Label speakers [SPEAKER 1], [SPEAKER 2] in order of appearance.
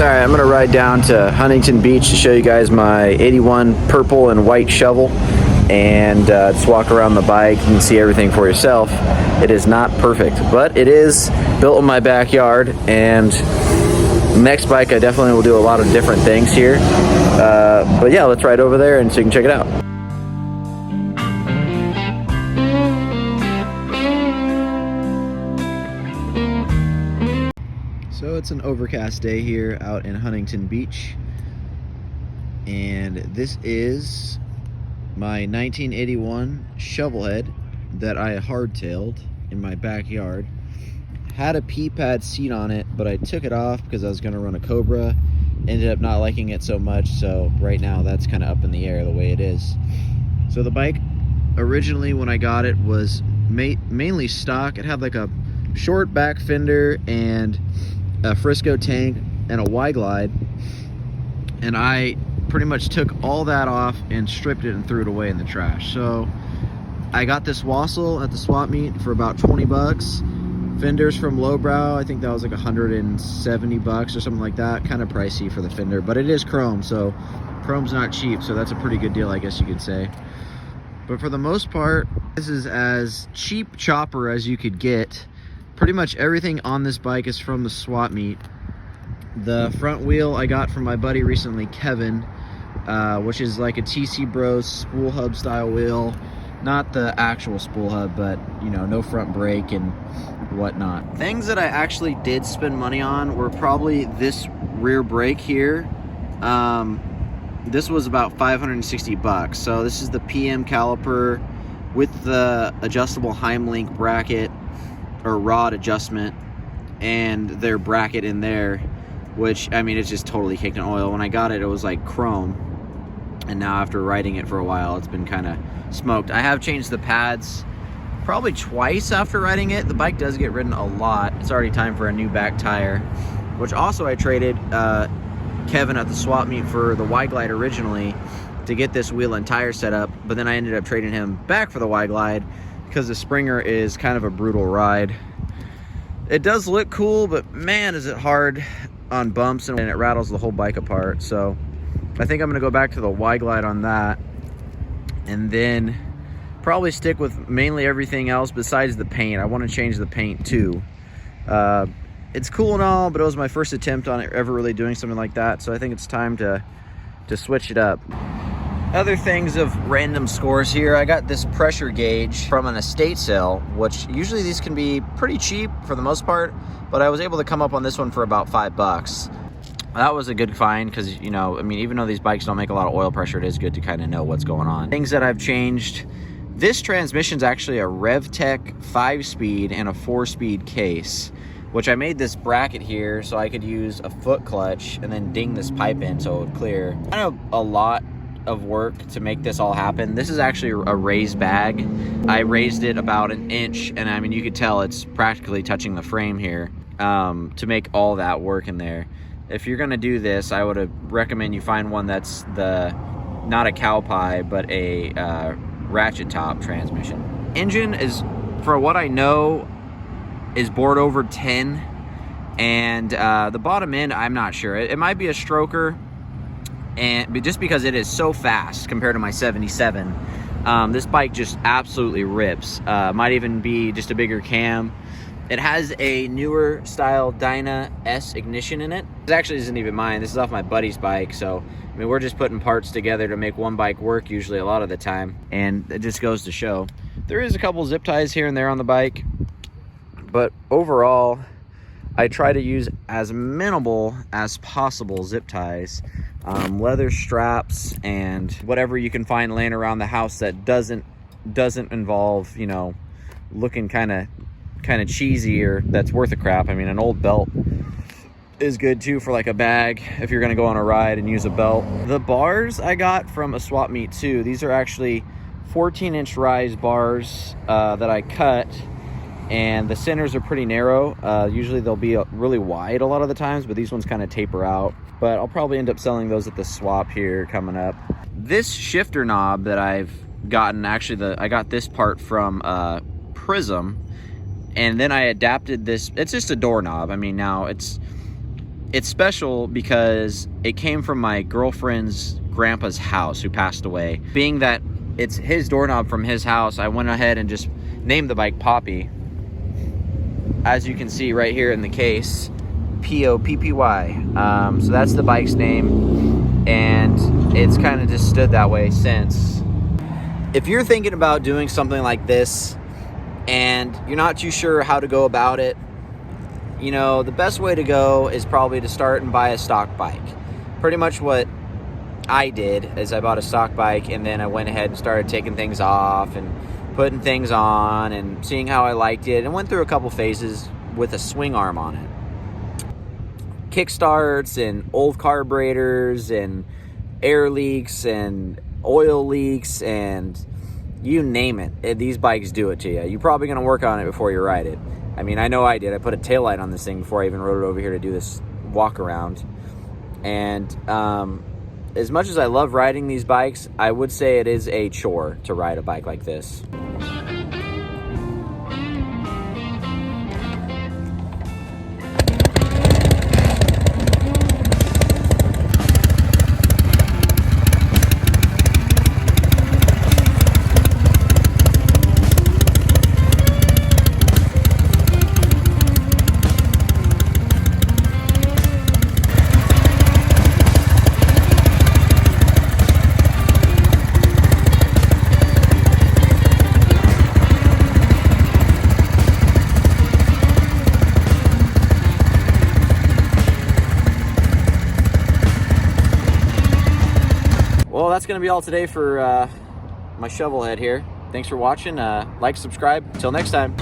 [SPEAKER 1] Alright, I'm going to ride down to Huntington Beach to show you guys my 81 purple and white shovel and just walk around the bike and see everything for yourself. It is not perfect, but it is built in my backyard, and next bike I definitely will do a lot of different things here. But yeah, let's ride over there and so you can check it out. So it's an overcast day here out in Huntington Beach, and this is my 1981 Shovelhead that I hardtailed in my backyard. Had a P-pad seat on it, but I took it off because I was going to run a Cobra. Ended up not liking it so much, so right now that's kind of up in the air the way it is. So the bike originally when I got it was mainly stock. It had like a short back fender and a Frisco tank and a Y-glide, and I pretty much took all that off and stripped it and threw it away in the trash. So I got this Wassail at the swap meet for about 20 bucks. Fenders from Lowbrow, I think that was like 170 bucks or something like that. Kind of pricey for the fender, but it is chrome, so chrome's not cheap, so that's a pretty good deal, I guess you could say. But for the most part, this is as cheap chopper as you could get. Pretty much everything on this bike is from the swap meet. The front wheel I got from my buddy recently, Kevin, which is like a TC Bros spool hub style wheel. Not the actual spool hub, but you know, no front brake and whatnot. Things that I actually did spend money on were probably this rear brake here. This was about 560 bucks. So this is the PM caliper with the adjustable Heimlink bracket or rod adjustment and their bracket in there, which I mean, it's just totally caked in oil. When I got it, it was like chrome, and now after riding it for a while, it's been kind of smoked. I have changed the pads probably twice after riding it. The bike does get ridden a lot. It's already time for a new back tire, which also I traded Kevin at the swap meet for the Y-glide originally to get this wheel and tire set up, but then I ended up trading him back for the Y-glide because the Springer is kind of a brutal ride. It does look cool, but man, is it hard on bumps, and it rattles the whole bike apart. So I think I'm gonna go back to the Y-glide on that, and then probably stick with mainly everything else besides the paint. I want to change the paint too. It's cool and all, but it was my first attempt on ever really doing something like that, so I think it's time to switch it up. Other things of random scores here, I got this pressure gauge from an estate sale, which usually these can be pretty cheap for the most part, but I was able to come up on this one for about 5 bucks. That was a good find because, you know, I mean, even though these bikes don't make a lot of oil pressure, it is good to kind of know what's going on. Things that I've changed, this transmission's actually a RevTech 5-speed and a 4-speed case, which I made this bracket here so I could use a foot clutch and then ding this pipe in so it would clear. Kind of a lot of work to make this all happen. This is actually a raised bag. I raised it about 1 inch, and I mean, you could tell it's practically touching the frame here to make all that work in there. If you're gonna do this, I would recommend you find one that's not a cow pie, but a ratchet top transmission. Engine is, for what I know, is bored over 10, and the bottom end, I'm not sure. It might be a stroker, but just because it is so fast compared to my 77, this bike just absolutely rips. Might even be just a bigger cam. It has a newer style Dyna S ignition in it. This actually isn't even mine. This is off my buddy's bike, so I mean, we're just putting parts together to make one bike work usually a lot of the time, and it just goes to show. There is a couple zip ties here and there on the bike, but overall, I try to use as minimal as possible zip ties. Leather straps and whatever you can find laying around the house that doesn't involve, you know, looking kind of cheesy or that's worth a crap. I mean, an old belt is good too for like a bag if you're gonna go on a ride and use a belt. The bars I got from a swap meet too. These are actually 14-inch rise bars that I cut, and the centers are pretty narrow. Usually they'll be really wide a lot of the times, but these ones kind of taper out. But I'll probably end up selling those at the swap here coming up. This shifter knob that I've gotten, actually I got this part from Prism, and then I adapted this. It's just a doorknob. I mean, now it's It's special because it came from my girlfriend's grandpa's house who passed away. Being that it's his doorknob from his house, I went ahead and just named the bike Poppy. As you can see right here in the case, P-O-P-P-Y. So that's the bike's name, and it's kind of just stood that way since. If you're thinking about doing something like this and you're not too sure how to go about it, you know, the best way to go is probably to start and buy a stock bike. Pretty much what I did is I bought a stock bike, and then I went ahead and started taking things off and putting things on and seeing how I liked it, and went through a couple phases with a swing arm on it. Kickstarts and old carburetors and air leaks and oil leaks and you name it. These bikes do it to you. You're probably going to work on it before you ride it. I mean, I know I did. I put a taillight on this thing before I even rode it over here to do this walk around. And as much as I love riding these bikes, I would say it is a chore to ride a bike like this. Well, that's going to be all today for my Shovelhead here. Thanks for watching. Like, subscribe. Until next time.